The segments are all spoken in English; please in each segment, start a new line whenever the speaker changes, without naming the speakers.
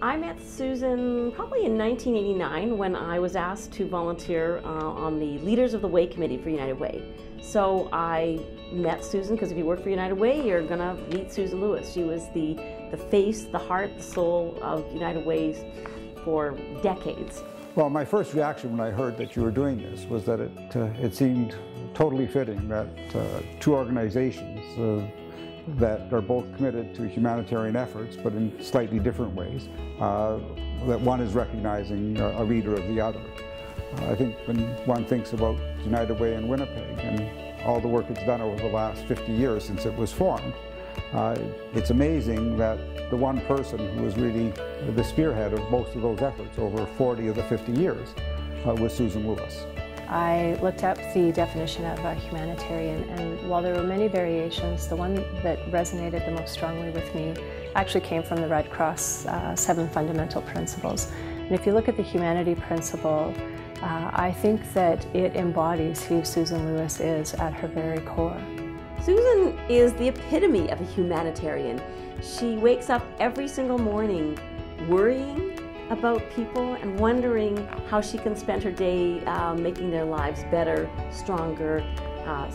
I met Susan probably in 1989 when I was asked to volunteer on the Leaders of the Way Committee for United Way. So I met Susan because if you work for United Way, you're going to meet Susan Lewis. She was the face, the heart, the soul of United Way for decades.
Well, my first reaction when I heard that you were doing this was that it seemed totally fitting that two organizations that are both committed to humanitarian efforts, but in slightly different ways, that one is recognizing a leader of the other. I think when one thinks about United Way in Winnipeg and all the work it's done over the last 50 years since it was formed, it's amazing that the one person who was really the spearhead of most of those efforts over 40 of the 50 years was Susan Lewis.
I looked up the definition of a humanitarian, and while there were many variations, the one that resonated the most strongly with me actually came from the Red Cross 7 fundamental principles. And if you look at the humanity principle, I think that it embodies who Susan Lewis is at her very core.
Susan is the epitome of a humanitarian. She wakes up every single morning worrying about people and wondering how she can spend her day making their lives better, stronger,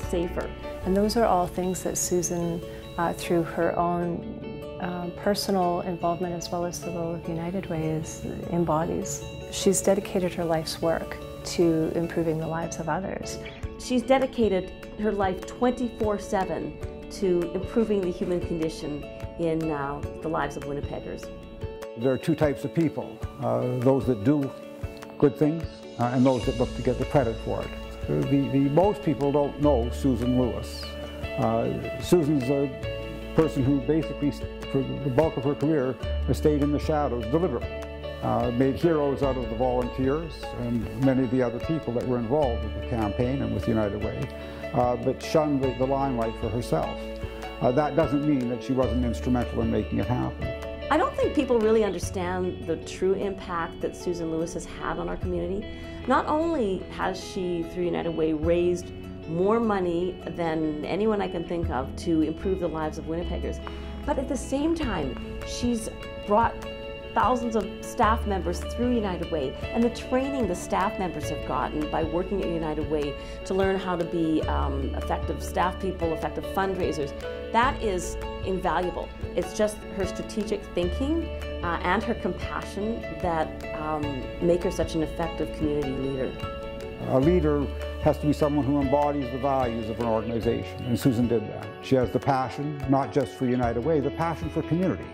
safer.
And those are all things that Susan, through her own personal involvement as well as the role of United Way, embodies. She's dedicated her life's work to improving the lives of others.
She's dedicated her life 24/7 to improving the human condition in the lives of Winnipeggers.
There are two types of people, those that do good things and those that look to get the credit for it. Most people don't know Susan Lewis. Susan's a person who basically, for the bulk of her career, has stayed in the shadows deliberately, made heroes out of the volunteers and many of the other people that were involved with the campaign and with United Way, but shunned the limelight for herself. That doesn't mean that she wasn't instrumental in making it happen.
I don't think people really understand the true impact that Susan Lewis has had on our community. Not only has she, through United Way, raised more money than anyone I can think of to improve the lives of Winnipeggers, but at the same time, she's brought thousands of staff members through United Way, and the training the staff members have gotten by working at United Way to learn how to be effective staff people, effective fundraisers, that is invaluable. It's just her strategic thinking and her compassion that make her such an effective community leader.
A leader has to be someone who embodies the values of an organization, and Susan did that. She has the passion, not just for United Way, the passion for community.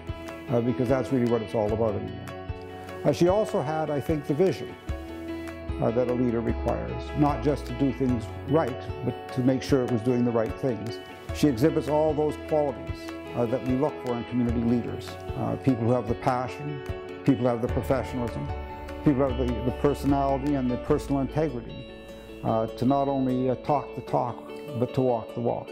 Because that's really what it's all about in the end. She also had, I think, the vision that a leader requires, not just to do things right, but to make sure it was doing the right things. She exhibits all those qualities that we look for in community leaders. People who have the passion, people who have the professionalism, people who have the personality and the personal integrity to not only talk the talk, but to walk the walk.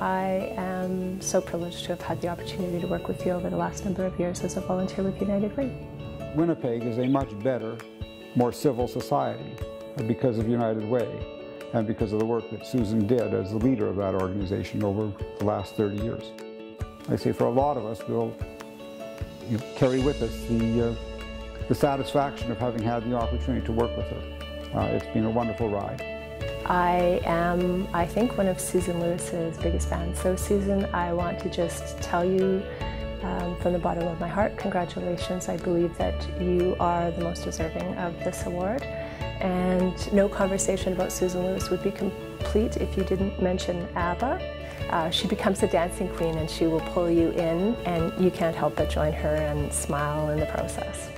I am so privileged to have had the opportunity to work with you over the last number of years as a volunteer with United Way.
Winnipeg is a much better, more civil society because of United Way and because of the work that Susan did as the leader of that organization over the last 30 years. I say for a lot of us, we'll carry with us the satisfaction of having had the opportunity to work with her. It's been a wonderful ride.
I am, I think, one of Susan Lewis's biggest fans. So Susan, I want to just tell you from the bottom of my heart, congratulations. I believe that you are the most deserving of this award. And no conversation about Susan Lewis would be complete if you didn't mention ABBA. She becomes a dancing queen and she will pull you in, and you can't help but join her and smile in the process.